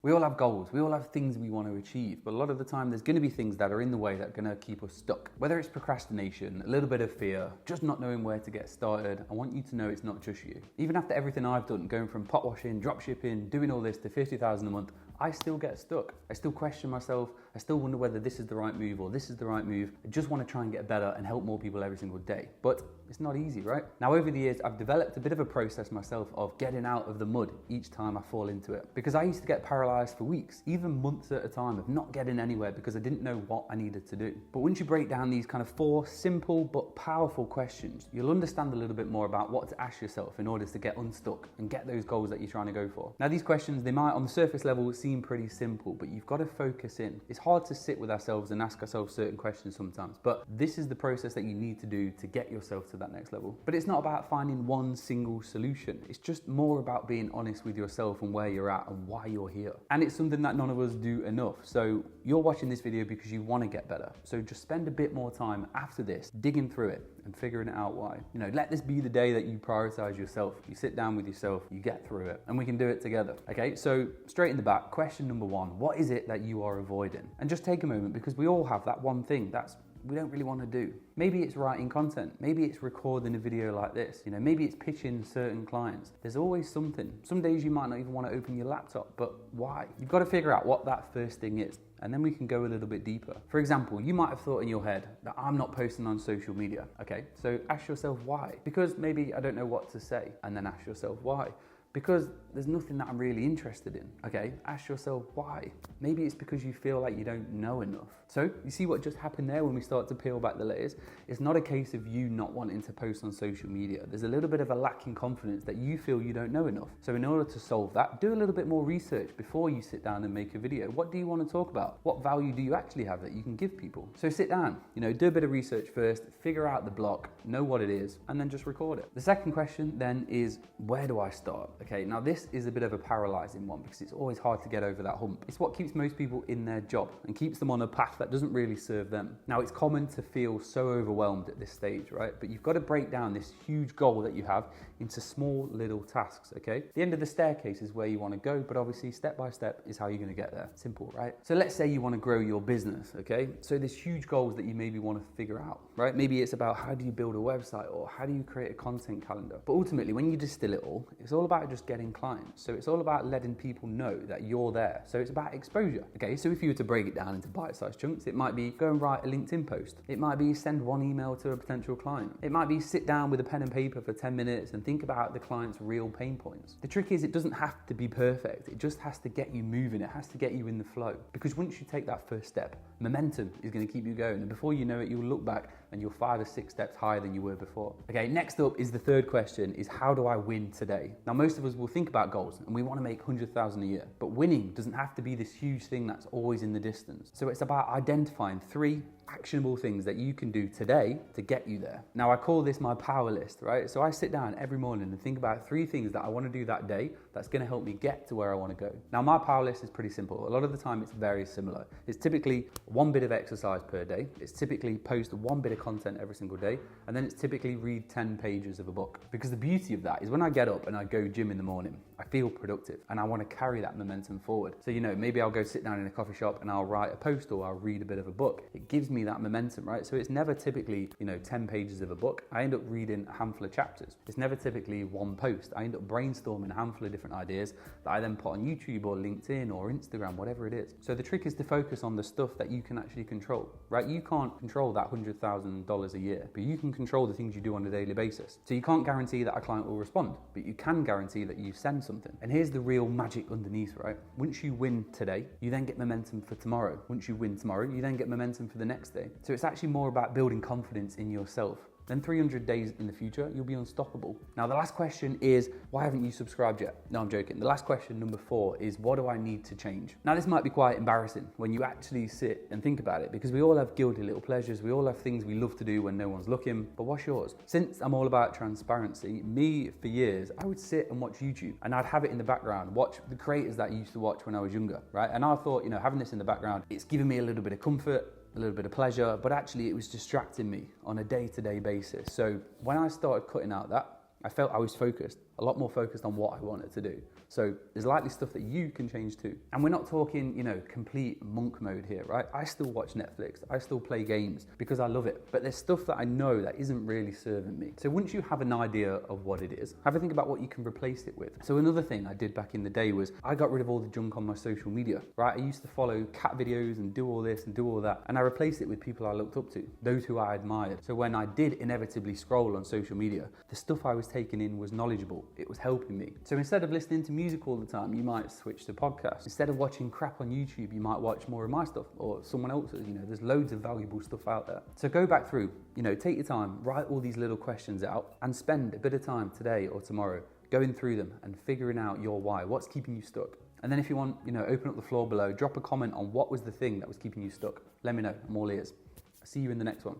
We all have goals, we all have things we want to achieve, but a lot of the time there's going to be things that are in the way that are going to keep us stuck. Whether it's procrastination, a little bit of fear, just not knowing where to get started, I want you to know it's not just you. Even after everything I've done, going from pot washing, drop shipping, doing all this to 50,000 a month, I still get stuck. I still question myself. I still wonder whether this is the right move or this is the right move. I just want to try and get better and help more people every single day. But it's not easy, right? Now, over the years, I've developed a bit of a process myself of getting out of the mud each time I fall into it. Because I used to get paralyzed for weeks, even months at a time of not getting anywhere because I didn't know what I needed to do. But once you break down these kind of 4 simple but powerful questions, you'll understand a little bit more about what to ask yourself in order to get unstuck and get those goals that you're trying to go for. Now, these questions, they might on the surface level seem pretty simple, but you've got to focus in. It's hard to sit with ourselves and ask ourselves certain questions sometimes, but this is the process that you need to do to get yourself to that next level. But it's not about finding one single solution. It's just more about being honest with yourself and where you're at and why you're here. And it's something that none of us do enough. So you're watching this video because you want to get better. So just spend a bit more time after this digging through it and figuring out why. You know, let this be the day that you prioritize yourself. You sit down with yourself, you get through it, and we can do it together. Okay, so straight in the back, question number 1, what is it that you are avoiding? And just take a moment, because we all have that one thing that's we don't really want to do. Maybe it's writing content. Maybe it's recording a video like this. You know, maybe it's pitching certain clients. There's always something. Some days you might not even want to open your laptop, but why? You've got to figure out what that first thing is, and then we can go a little bit deeper. For example, you might have thought in your head that I'm not posting on social media. Okay, so ask yourself why. Because maybe I don't know what to say, and then ask yourself why. Because there's nothing that I'm really interested in. Okay, ask yourself why. Maybe it's because you feel like you don't know enough. So you see what just happened there when we start to peel back the layers? It's not a case of you not wanting to post on social media. There's a little bit of a lack in confidence that you feel you don't know enough. So in order to solve that, do a little bit more research before you sit down and make a video. What do you want to talk about? What value do you actually have that you can give people? So sit down, you know, do a bit of research first, figure out the block, know what it is, and then just record it. The second question then is, where do I start? Okay, now this is a bit of a paralyzing one because it's always hard to get over that hump. It's what keeps most people in their job and keeps them on a path that doesn't really serve them. Now, it's common to feel so overwhelmed at this stage, right? But you've got to break down this huge goal that you have into small little tasks, okay? The end of the staircase is where you want to go, but obviously step by step is how you're going to get there. Simple, right? So let's say you want to grow your business, okay? So there's huge goals that you maybe want to figure out, right? Maybe it's about how do you build a website or how do you create a content calendar? But ultimately, when you distill it all, it's all about just getting clients. So it's all about letting people know that you're there. So it's about exposure. Okay, so if you were to break it down into bite-sized chunks, it might be go and write a LinkedIn post. It might be send one email to a potential client. It might be sit down with a pen and paper for 10 minutes and think about the client's real pain points. The trick is it doesn't have to be perfect. It just has to get you moving. It has to get you in the flow. Because once you take that first step, momentum is going to keep you going. And before you know it, you'll look back and you're 5 or 6 steps higher than you were before. Okay, next up is the third question, is how do I win today? Now, most of us will think about goals and we want to make 100,000 a year, but winning doesn't have to be this huge thing that's always in the distance. So it's about identifying 3 actionable things that you can do today to get you there. Now, I call this my power list, right? So I sit down every morning and think about 3 things that I want to do that day that's going to help me get to where I want to go. Now, my power list is pretty simple. A lot of the time it's very similar. It's typically 1 bit of exercise per day. It's typically post 1 bit of content every single day. And then it's typically read 10 pages of a book. Because the beauty of that is when I get up and I go gym in the morning, I feel productive and I want to carry that momentum forward. So, you know, maybe I'll go sit down in a coffee shop and I'll write a post or I'll read a bit of a book. It gives me that momentum, right? So it's never typically, 10 pages of a book. I end up reading a handful of chapters. It's never typically 1 post. I end up brainstorming a handful of different ideas that I then put on YouTube or LinkedIn or Instagram, whatever it is. So the trick is to focus on the stuff that you can actually control, right? You can't control that $100,000 a year, but you can control the things you do on a daily basis. So you can't guarantee that a client will respond, but you can guarantee that you send something. And here's the real magic underneath, right? Once you win today, you then get momentum for tomorrow. Once you win tomorrow, you then get momentum for the next day. So it's actually more about building confidence in yourself. Then 300 days in the future, you'll be unstoppable. Now, the last question is, why haven't you subscribed yet? No, I'm joking. The last question, number 4, is what do I need to change? Now, this might be quite embarrassing when you actually sit and think about it, because we all have guilty little pleasures. We all have things we love to do when no one's looking, but what's yours? Since I'm all about transparency, me, for years, I would sit and watch YouTube and I'd have it in the background, watch the creators that I used to watch when I was younger, right? And I thought, having this in the background, it's giving me a little bit of comfort, a little bit of pleasure, but actually it was distracting me on a day-to-day basis. So when I started cutting out that, I felt I was focused, a lot more focused on what I wanted to do. So there's likely stuff that you can change too. And we're not talking, complete monk mode here, right? I still watch Netflix, I still play games because I love it, but there's stuff that I know that isn't really serving me. So once you have an idea of what it is, have a think about what you can replace it with. So another thing I did back in the day was I got rid of all the junk on my social media, right? I used to follow cat videos and do all this and do all that, and I replaced it with people I looked up to, those who I admired. So when I did inevitably scroll on social media, the stuff I was taking in was knowledgeable, it was helping me. So instead of listening to music all the time, you might switch to podcasts. Instead of watching crap on YouTube, you might watch more of my stuff or someone else's. There's loads of valuable stuff out there. So go back through, take your time, write all these little questions out and spend a bit of time today or tomorrow going through them and figuring out your why, what's keeping you stuck. And then if you want, open up the floor below, drop a comment on what was the thing that was keeping you stuck. Let me know, I'm all ears. See you in the next one.